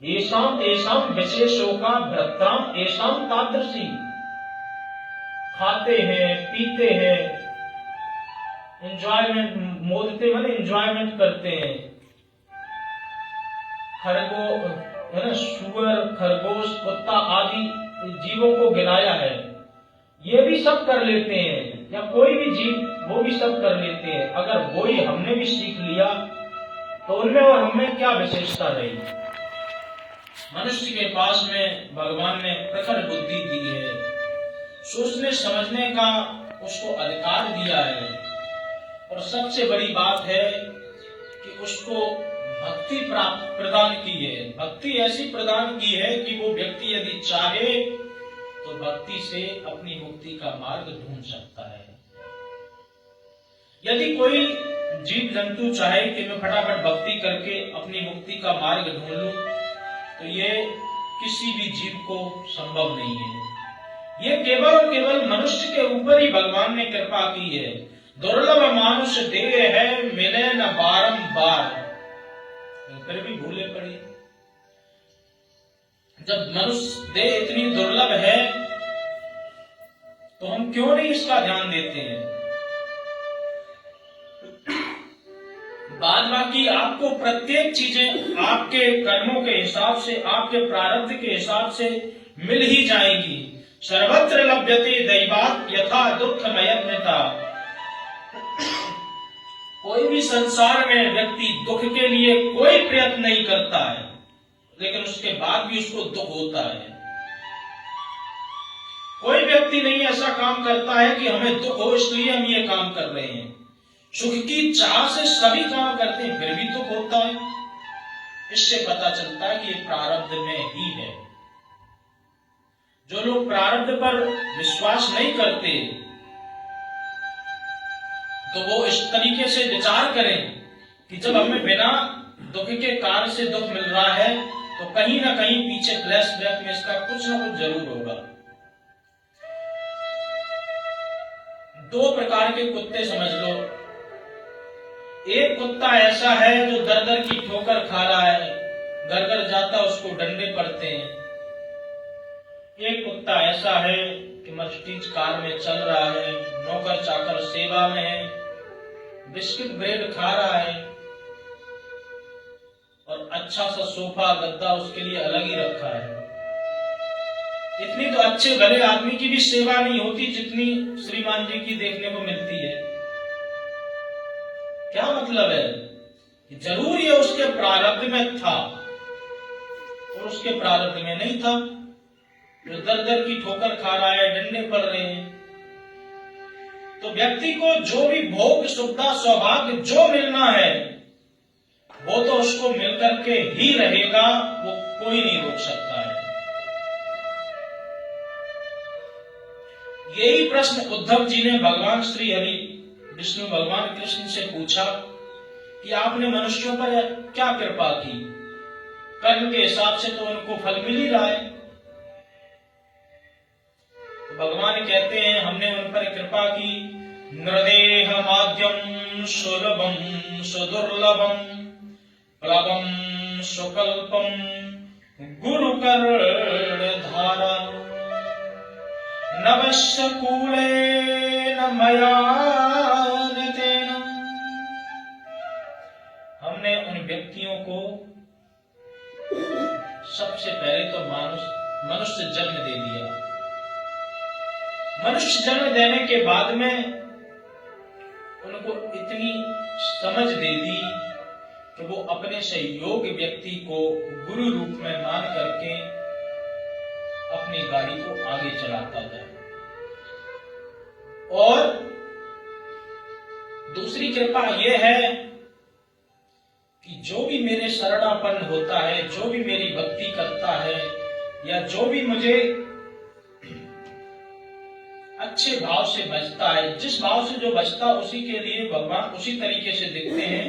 येषाम् तेषाम् विशेषोका भ्रत्राम येषाम् तादृशी। खाते हैं, पीते हैं, एंजॉयमेंट, मोदते माने एंजॉयमेंट करते हैं। है ना, सुअर, खरगोश, कुत्ता आदि जीवों को गिनाया है। ये भी सब कर लेते हैं, या कोई भी जीव वो भी सब कर लेते हैं। अगर वो ही हमने भी सीख लिया तो उनमें और हमें क्या विशेषता रही। मनुष्य के पास में भगवान ने प्रखर बुद्धि दी है, सोचने समझने का उसको अधिकार दिया है, और सबसे बड़ी बात है कि उसको भक्ति प्राप्त प्रदान की है। भक्ति ऐसी प्रदान की है कि वो व्यक्ति यदि चाहे तो भक्ति से अपनी मुक्ति का मार्ग ढूंढ सकता है। यदि कोई जीव जंतु चाहे कि मैं फटाफट भक्ति करके अपनी मुक्ति का मार्ग ढूंढ लूं, तो ये किसी भी जीव को संभव नहीं है। ये केवल और केवल मनुष्य के ऊपर ही भगवान ने कृपा की है। दुर्लभ मानुष देह है, मिले न बारंबार, फिर भी भूले पड़े। जब मनुष्य देह इतनी दुर्लभ है तो हम क्यों नहीं इसका ध्यान देते हैं। बाद बाकी आपको प्रत्येक चीजें आपके कर्मों के हिसाब से, आपके प्रारब्ध के हिसाब से मिल ही जाएगी। सर्वत्र लभ्यते दैवात् यथा दुख मयत्नता। कोई भी संसार में व्यक्ति दुख के लिए कोई प्रयत्न नहीं करता है, लेकिन उसके बाद भी उसको दुख होता है। कोई व्यक्ति नहीं ऐसा काम करता है कि हमें दुख हो इसलिए हम ये काम कर रहे हैं। सुख की चाह से सभी काम करते हैं, फिर भी दुख होता है। इससे पता चलता है कि ये प्रारब्ध में ही है। जो लोग प्रारब्ध पर विश्वास नहीं करते तो वो इस तरीके से विचार करें कि जब हमें बिना दुख के कारण से दुख मिल रहा है तो कहीं ना कहीं पीछे फ्लैशबैक में इसका कुछ ना कुछ जरूर होगा। दो प्रकार के कुत्ते समझ लो। एक कुत्ता ऐसा है जो दर दर की ठोकर खा रहा है, घर घर जाता उसको डंडे पड़ते हैं। एक कुत्ता ऐसा है कि मर्सिडीज कार में चल रहा है, नौकर चाकर सेवा में है, बिस्किट ब्रेड खा रहा है, और अच्छा सा सोफा गद्दा उसके लिए अलग ही रखा है। इतनी तो अच्छे भले आदमी की भी सेवा नहीं होती जितनी श्रीमान जी की देखने को मिलती है। क्या मतलब है कि जरूर ये उसके प्रारब्ध में था और उसके प्रारब्ध में नहीं था। जो दर दर की ठोकर खा रहा है, डंडे पड़ रहे हैं। तो व्यक्ति को जो भी भोग सुविधा सौभाग्य जो मिलना है वो तो उसको मिलकर के ही रहेगा, वो कोई नहीं रोक सकता है। यही प्रश्न उद्धव जी ने भगवान श्री हरि विष्णु भगवान कृष्ण से पूछा कि आपने मनुष्यों पर क्या कृपा की। कर्म के हिसाब से तो उनको फल मिल ही रहा है। तो भगवान कहते हैं हमने उन पर कृपा की। नृदेह माध्यम सुलभम सुदुर्लभम प्लवम सुकल्पम गुरु कर्णधारा नवस्य कूलेन मया नितेन। हमने उन व्यक्तियों को सबसे पहले तो मनुष्य जन्म दे दिया। मनुष्य जन्म देने के बाद में उनको इतनी समझ दे दी कि वो अपने से योग्य व्यक्ति को गुरु रूप में मान करके अपनी गाड़ी को आगे चलाता जाए। और दूसरी कृपा यह है कि जो भी मेरे शरणापन्न होता है, जो भी मेरी भक्ति करता है, या जो भी मुझे अच्छे भाव से बचता है, जिस भाव से जो बचता उसी के लिए भगवान उसी तरीके से दिखते हैं।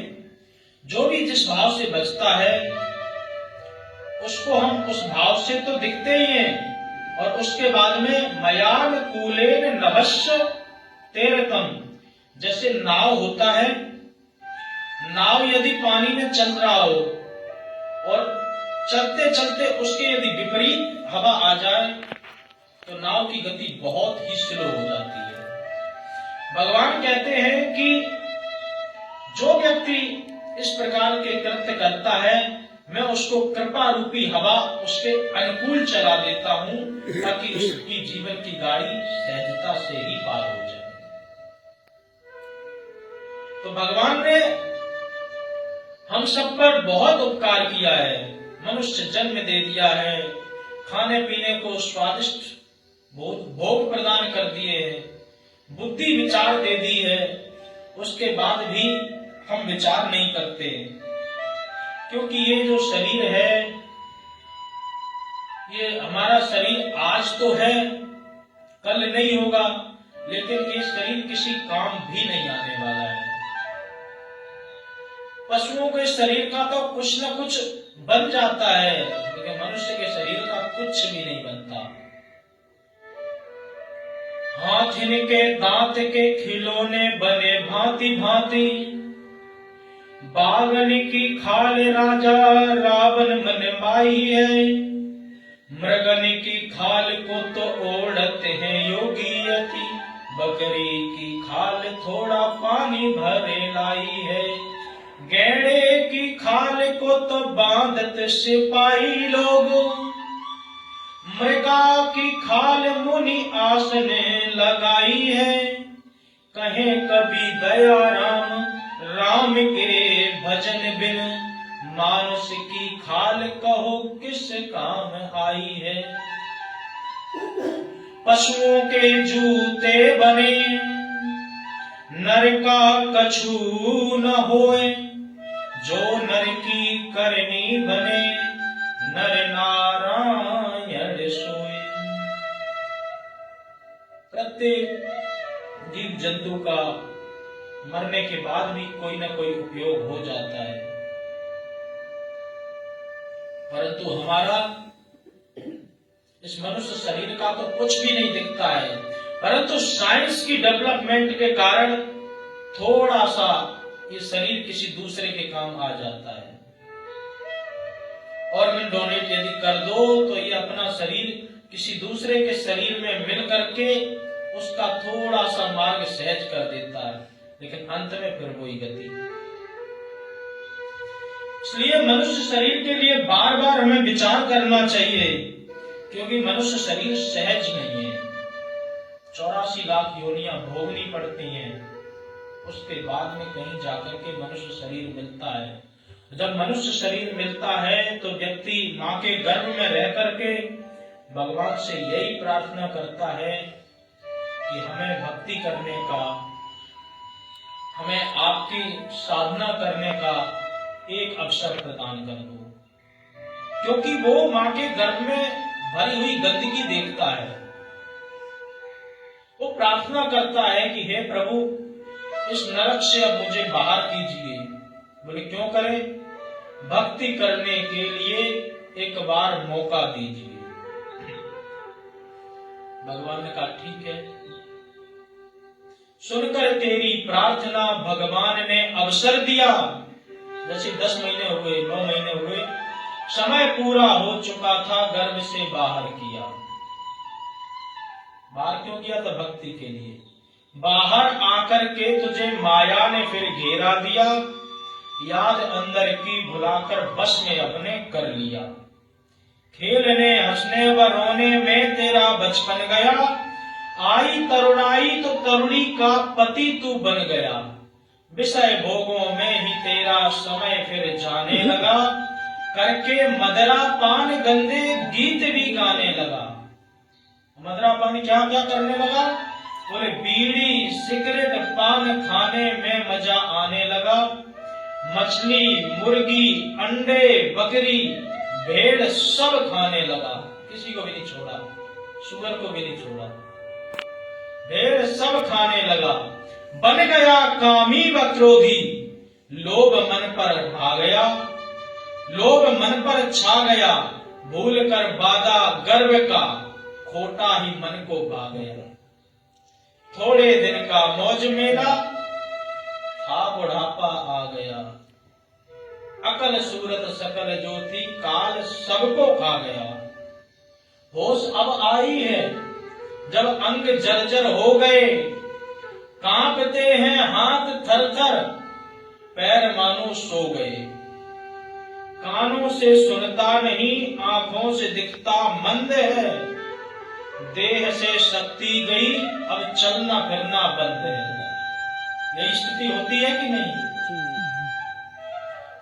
जो भी जिस भाव से बचता है उसको हम उस भाव से तो दिखते ही हैं। और उसके बाद में मयान कूलेन नभस्य तेरतम। जैसे नाव होता है, नाव यदि पानी में चल रहा हो और चलते चलते उसके यदि विपरीत हवा आ जाए तो नाव की गति बहुत ही स्लो हो जाती है। भगवान कहते हैं कि जो व्यक्ति इस प्रकार के कृत्य करता है, मैं उसको कृपा रूपी हवा उसके अनुकूल चला देता हूं, ताकि उसकी जीवन की गाड़ी सहजता से ही पार हो जाए। तो भगवान ने हम सब पर बहुत उपकार किया है, मनुष्य जन्म दे दिया है, खाने पीने को स्वादिष्ट भोग प्रदान कर दिए हैं, बुद्धि विचार दे दी है, उसके बाद भी हम विचार नहीं करते, क्योंकि ये जो शरीर है, ये हमारा शरीर आज तो है, कल नहीं होगा, लेकिन ये शरीर किसी काम भी नहीं आने वाला है। पशुओं के शरीर का तो कुछ न कुछ बन जाता है, लेकिन मनुष्य के शरीर का कुछ भी नहीं बनता। हाथी के दांत के खिलौने बने भांति भांति, बागन की खाल राजा रावण मन माई है, मृगन की खाल को तो ओढ़ते हैं योगी यति, बकरी की खाल थोड़ा पानी भरे लाई है, गैड़े की खाल को तो बांधत सिपाही लोग, मृगा की खाल मुनि आसने लगाई है, कहे कभी दया राम के भजन बिन, मानुष की खाल कहो किस काम आई है। पशुओं के जूते बने नर का कछु न होए, जो नर की करनी बने नर नारायण सोए। प्रत्येक जीव जंतु का मरने के बाद भी कोई न कोई उपयोग हो जाता है, परंतु हमारा इस मनुष्य शरीर का तो कुछ भी नहीं दिखता है, परंतु साइंस की डेवलपमेंट के कारण थोड़ा सा ये शरीर किसी दूसरे के काम आ जाता है। ऑर्गन डोनेट यदि कर दो तो ये अपना शरीर किसी दूसरे के शरीर में मिल करके उसका थोड़ा सा मार्ग सहज कर देता है, लेकिन अंत में फिर वही गति। इसलिए मनुष्य शरीर के लिए बार बार हमें विचार करना चाहिए, क्योंकि मनुष्य शरीर सहज नहीं है। 84 लाख योनियां भोगनी पड़ती हैं, उसके बाद में कहीं जाकर के मनुष्य शरीर मिलता है। जब मनुष्य शरीर मिलता है तो व्यक्ति मां के गर्भ में रह करके भगवान से यही प्रार्थना करता है कि हमें भक्ति करने का, हमें आपकी साधना करने का एक अवसर प्रदान कर दो, क्योंकि वो मां के गर्भ में भरी हुई गंदगी देखता है। वो प्रार्थना करता है कि हे प्रभु, इस नरक से अब मुझे बाहर कीजिए। बोले क्यों करे? भक्ति करने के लिए एक बार मौका दीजिए। भगवान ने कहा ठीक है। सुनकर तेरी प्रार्थना भगवान ने अवसर दिया। जैसे 10 महीने हुए, 9 महीने हुए, समय पूरा हो चुका था, गर्भ से बाहर किया। बाहर क्यों किया था? भक्ति के लिए। बाहर आकर के तुझे माया ने फिर घेरा दिया, याद अंदर की भुलाकर बस में अपने कर लिया। खेलने हंसने व रोने में तेरा बचपन गया, आई तरुणाई तो तरुणी का पति तू बन गया। विषय भोगों में ही तेरा समय फिर जाने लगा, करके मदरा पान गंदे गीत भी गाने लगा। मदरा पान क्या क्या करने लगा? बोले बीड़ी सिगरेट पान खाने में मजा आने लगा। मछली मुर्गी अंडे बकरी भेड़ सब खाने लगा, किसी को भी नहीं छोड़ा, शुगर को भी नहीं छोड़ा। भेड़ सब खाने लगा। बन गया कामी व क्रोधी, लोभ मन पर भा गया, लोभ मन पर छा गया। भूल कर बाधा गर्व का, खोटा ही मन को भा गया। थोड़े दिन का मौज मेला, था बुढ़ापा आ गया। अकल सूरत सकल जो थी, काल सबको खा गया। होश अब आई है जब अंग जर्जर हो गए, कांपते हैं हाथ थर थर, पैर मानो सो गए। कानों से सुनता नहीं, आंखों से दिखता मंद है, देह से शक्ति गई, अब चलना फिरना बंद है। यही स्थिति होती है कि नहीं?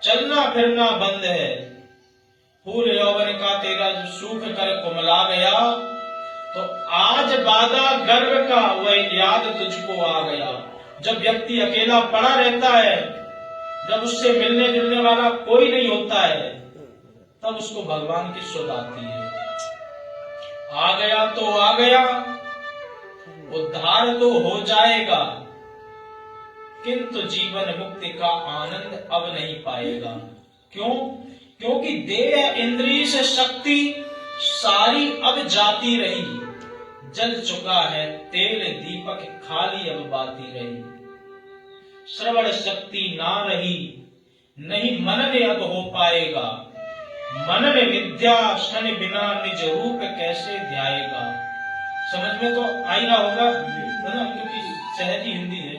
चलना फिरना बंद है। फूल यौवन का तेरा जो सूख कर कुमला गया, तो आज बाधा गर्व का वह याद तुझको आ गया। जब व्यक्ति अकेला पड़ा रहता है, जब उससे मिलने जुलने वाला कोई नहीं होता है, तब उसको भगवान की सुध आती है। आ गया तो आ गया, उद्धार तो हो जाएगा, किंतु जीवन मुक्ति का आनंद अब नहीं पाएगा। क्यों? क्योंकि देह इंद्रिय से शक्ति सारी अब जाती रही, जल चुका है तेल दीपक खाली अब बाती रही। श्रवण शक्ति ना रही, नहीं मनन अब हो पाएगा, मनन विद्या शन बिना निज रूप कैसे ध्याएगा। समझ में तो आ ही रहा होगा ना, क्योंकि सहजी हिंदी है।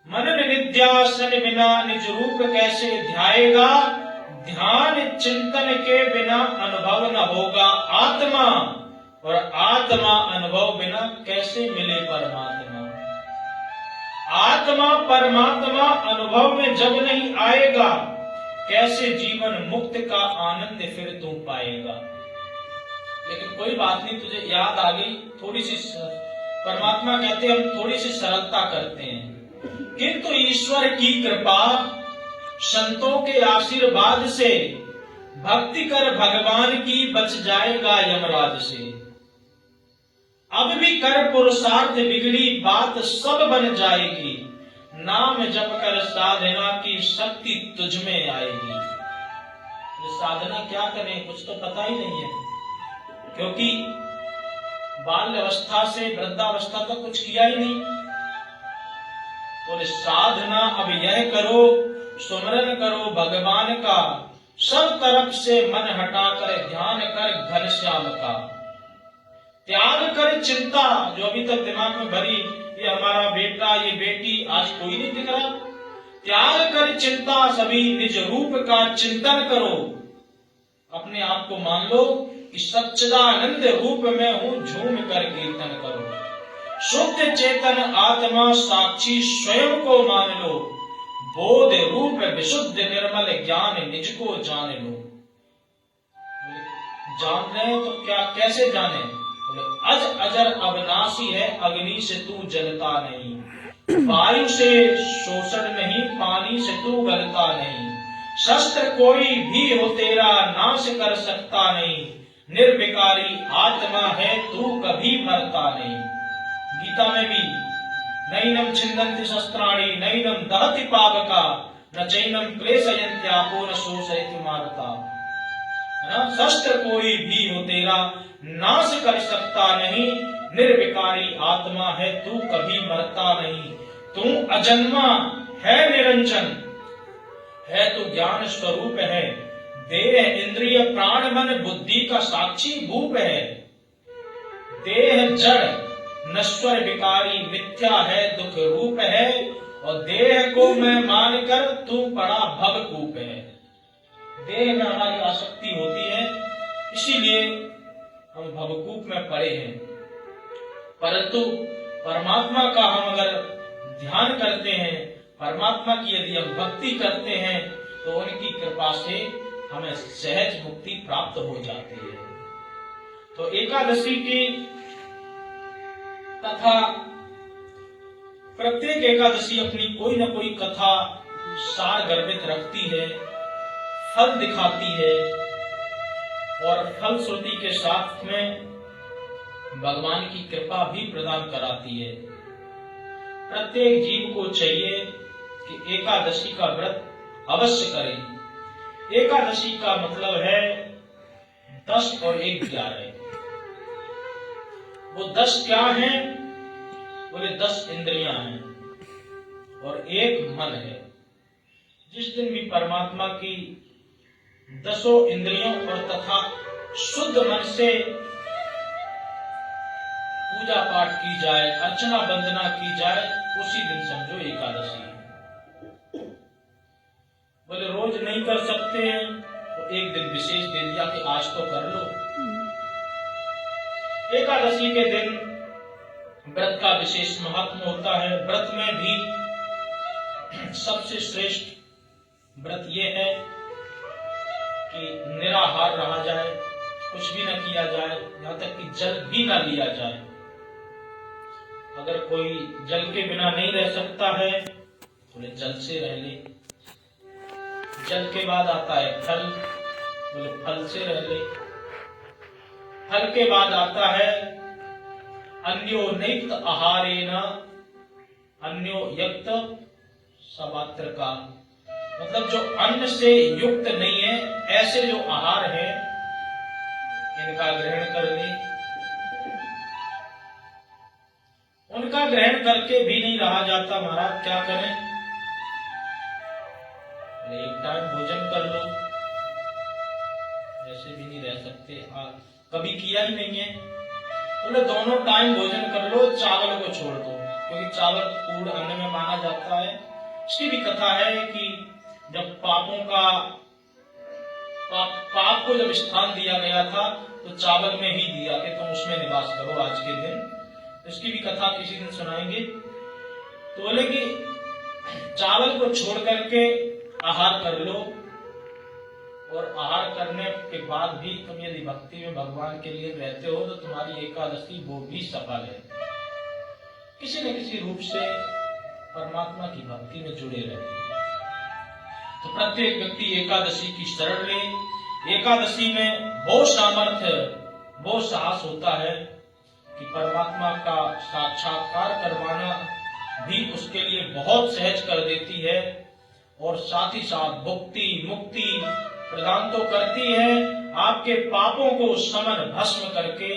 मनन विद्या शन बिना निज रूप कैसे ध्याएगा, ध्यान चिंतन के बिना अनुभव न होगा आत्मा, और आत्मा अनुभव बिना कैसे मिले परमात्मा। आत्मा परमात्मा अनुभव में जब नहीं आएगा, कैसे जीवन मुक्त का आनंद फिर तू पाएगा। लेकिन कोई बात नहीं, तुझे याद आ गई थोड़ी सी। परमात्मा कहते हैं हम थोड़ी सी सरलता करते हैं, किंतु ईश्वर की कृपा संतों के आशीर्वाद से भक्ति कर भगवान की बच जाएगा यमराज से। अब भी कर पुरुषार्थ बिगड़ी बात सब बन जाएगी, नाम जप कर साधना की शक्ति तुझ में आएगी। ये साधना क्या करें कुछ तो पता ही नहीं है, क्योंकि बाल्य अवस्था से वृद्धावस्था तक कुछ किया ही नहीं। तो साधना अब यह करो, सुमरन करो भगवान का, सब तरफ से मन हटाकर ध्यान कर घनश्याम का। त्याग कर चिंता जो अभी तक दिमाग में भरी, ये हमारा बेटा ये बेटी, आज कोई नहीं दिख रहा। त्याग कर चिंता सभी निज रूप का चिंतन करो। अपने आप को मान लो कि सच्चिदानंद रूप में हूं, झूम कर कीर्तन करो। शुद्ध चेतन आत्मा साक्षी स्वयं को मान लो, बोध रूप विशुद्ध निर्मल ज्ञान निज को जान लो। जान रहे तो क्या कैसे जाने? अज अजर अविनाशी है, अग्नि से तू जलता नहीं, वायु से शोषण नहीं, पानी से तू गलता नहीं, शस्त्र कोई भी हो तेरा नाश कर सकता नहीं, निर्विकारी आत्मा है तू कभी मरता नहीं। गीता में भी नैनम छिन्दन्ति शस्त्राणि नैनम दहति पावका न चैनम क्लेशयन्ति आपो न शोषयति मारुता। शस्त्र कोई भी हो तेरा नाश कर सकता नहीं, निर्विकारी आत्मा है तू कभी मरता नहीं। तू अजन्मा है निरंजन है, तू ज्ञान स्वरूप है, देह इंद्रिय प्राण मन बुद्धि का साक्षी भूप है। देह जड़ नश्वर विकारी मिथ्या है, दुख रूप है, और देह को मैं मानकर तू बड़ा भवकूप है। देह में हमारी आसक्ति होती है, इसीलिए हम भवकूप में पड़े हैं। परंतु परमात्मा का हम अगर ध्यान करते हैं, परमात्मा की यदि हम भक्ति करते हैं, तो उनकी कृपा से हमें सहज मुक्ति प्राप्त हो जाती है। तो एकादशी की कथा, प्रत्येक एकादशी अपनी कोई न कोई कथा सार गर्भित रखती है, फल दिखाती है, और फल श्रुति के साथ में भगवान की कृपा भी प्रदान कराती है। प्रत्येक जीव को चाहिए कि एकादशी का व्रत अवश्य करें। एकादशी का मतलब है 10 और 1 11। वो 10 क्या हैं? बोले 10 इंद्रियां हैं और 1 मन है। जिस दिन भी परमात्मा की 10 इंद्रियों और तथा शुद्ध मन से पूजा पाठ की जाए, अर्चना वंदना की जाए, उसी दिन समझो एकादशी है। बोले रोज नहीं कर सकते हैं तो एक दिन विशेष दे दिया कि आज तो कर लो। एकादशी के दिन व्रत का विशेष महत्व होता है। व्रत में भी सबसे श्रेष्ठ व्रत यह है कि निराहार रहा जाए, कुछ भी न किया जाए, यहां तक कि जल भी न लिया जाए। अगर कोई जल के बिना नहीं रह सकता है बोले जल से रह ले। जल के बाद आता है फल, बोले फल से रह ले। फल के बाद आता है अन्योनिक्त आहारेण अन्योयक्त सवात्र का, मतलब जो अन्न से युक्त नहीं है ऐसे जो आहार है इनका ग्रहण कर ले। उनका ग्रहण करके भी नहीं रहा जाता महाराज, क्या करें? एक टाइम भोजन कर लो, ऐसे भी नहीं रह सकते। कभी किया ही नहीं है, बोले दोनों टाइम भोजन कर लो, चावल को छोड़ दो, क्योंकि चावल पूर्ण अन्न में माना जाता है। इसकी भी कथा है कि जब पाप को जब स्थान दिया गया था तो चावल में ही दिया कि तुम उसमें निवास करो आज के दिन। इसकी भी कथा किसी दिन सुनाएंगे। तो बोले कि चावल को छोड़ करके आहार कर लो, और आहार करने के बाद भी तुम यदि भक्ति में भगवान के लिए रहते हो तो तुम्हारी एकादशी वो भी सफल है। किसी न किसी रूप से परमात्मा की भक्ति में जुड़े रहे। तो प्रत्येक व्यक्ति एकादशी की शरण ले। एकादशी में वो सामर्थ्य, वो साहस होता है कि परमात्मा का साक्षात्कार करवाना भी उसके लिए बहुत सहज कर देती है, और साथ ही साथ भुक्ति मुक्ति प्रदान तो करती है, आपके पापों को समन भस्म करके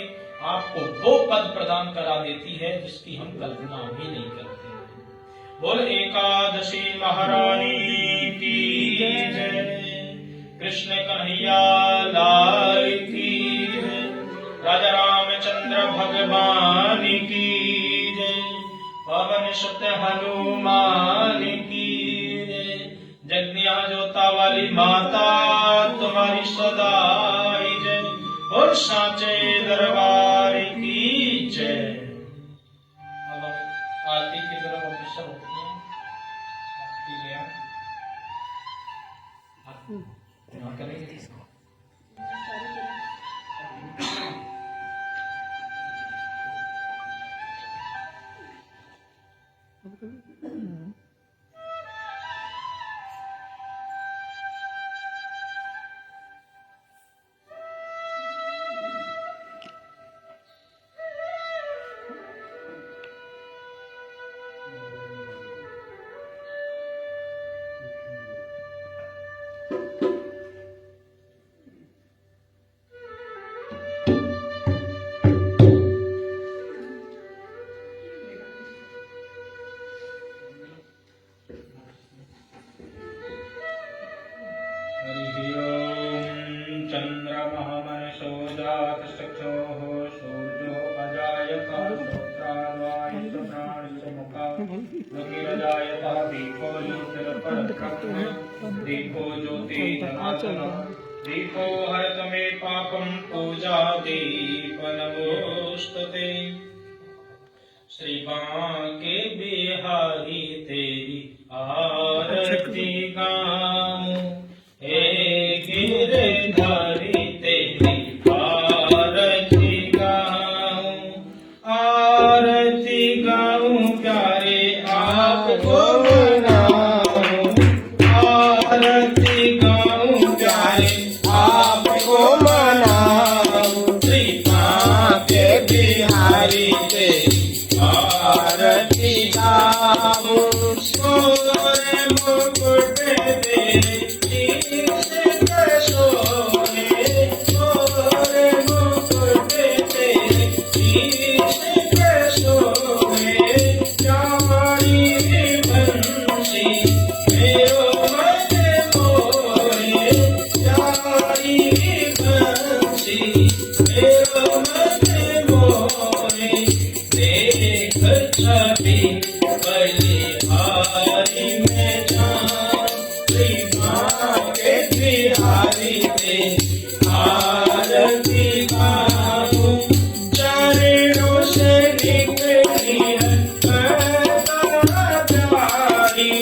आपको वो पद प्रदान करा देती है जिसकी हम कल्पना भी नहीं करते। बोल एकादशी महारानी की जय, कृष्ण कन्हैया लाल की जय, राजा रामचंद्र भगवान की जय, पवन सुत हनुमान की जय, जगनिया जोता वाली माता तुम्हारी सदा जय, और साचे दरबार की जय। अब आरती की तरफ अग्रसर होते हैं। आरती ले आए, यहाँ करेंगे इसको। दीपो ज्योति दीपो हरत मे पापम पूजा दीप नमोस्तुते। श्री बांके बिहारी तेरी आरती गाऊं, हे गिरधारी तेरी आरती गाऊं, आरती गाऊं प्यारे आपको मनाऊं, आरती गाऊं प्यारे आपको मनाऊं। श्री बांके बिहारी तेरी आरती गाऊं, सोरे मुकुट मेरो मन मोहे देख छवि बलिहारी में जाऊं श्री माँ के बिहारी दे आरती गाऊं चरणों से निकली है प्यारी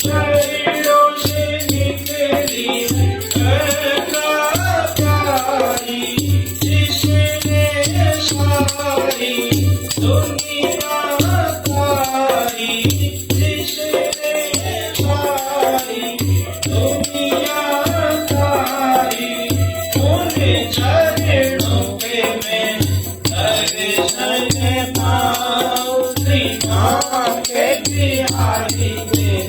चरणों से निकली है प्यारी जिसने सारी दुनिया तारी जिसने सारी दुनिया तारी उन चरणों पे मैं दर्शन पाऊं श्री माँ के बिहारी में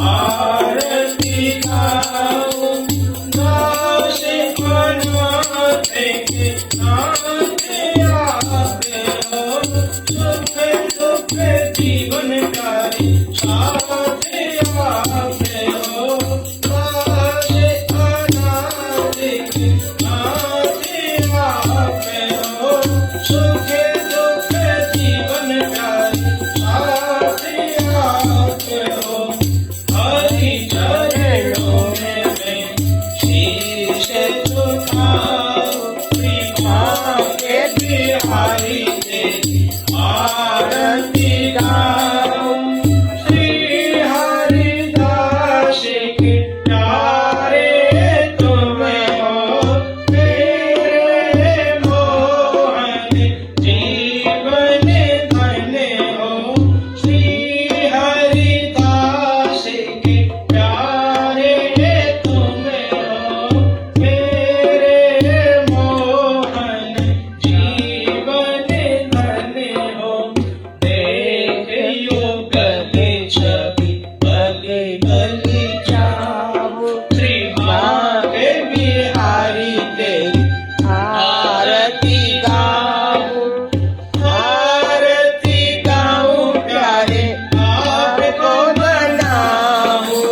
आरती गाऊं दास बनवाते के नाथ आपे हो सुख दुख जीवन कारी साथ आपे हो दास अनाथ के नाथ आपे हो सुख दुख जीवन कारी साथ आपे हो हरि चरणों में मैं शीश झुकाऊं श्री माँ के बिहारी तेरी आरती गाऊं श्री हरिदास के प्यारे तुम हो मेरे मोहन जीवन धन हो श्री हरिदास के प्यारे तुम हो मेरे मोहन जीवन धन हो देखियो गले छवि गले गले जाओ श्री माँ के बिहारी तेरी आरती गाऊं प्यारे आपको मनाऊं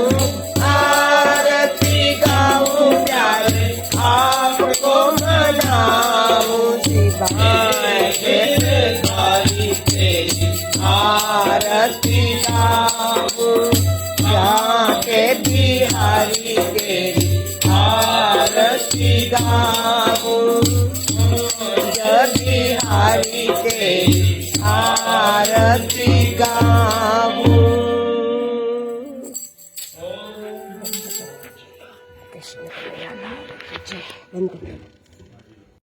आरती गाऊं प्यारे आपको मनाऊं गिरधारी तेरी आरती गाऊं जाके बिहारी तेरी आरती गाऊं जब बिहारी तेरी आरती गाऊं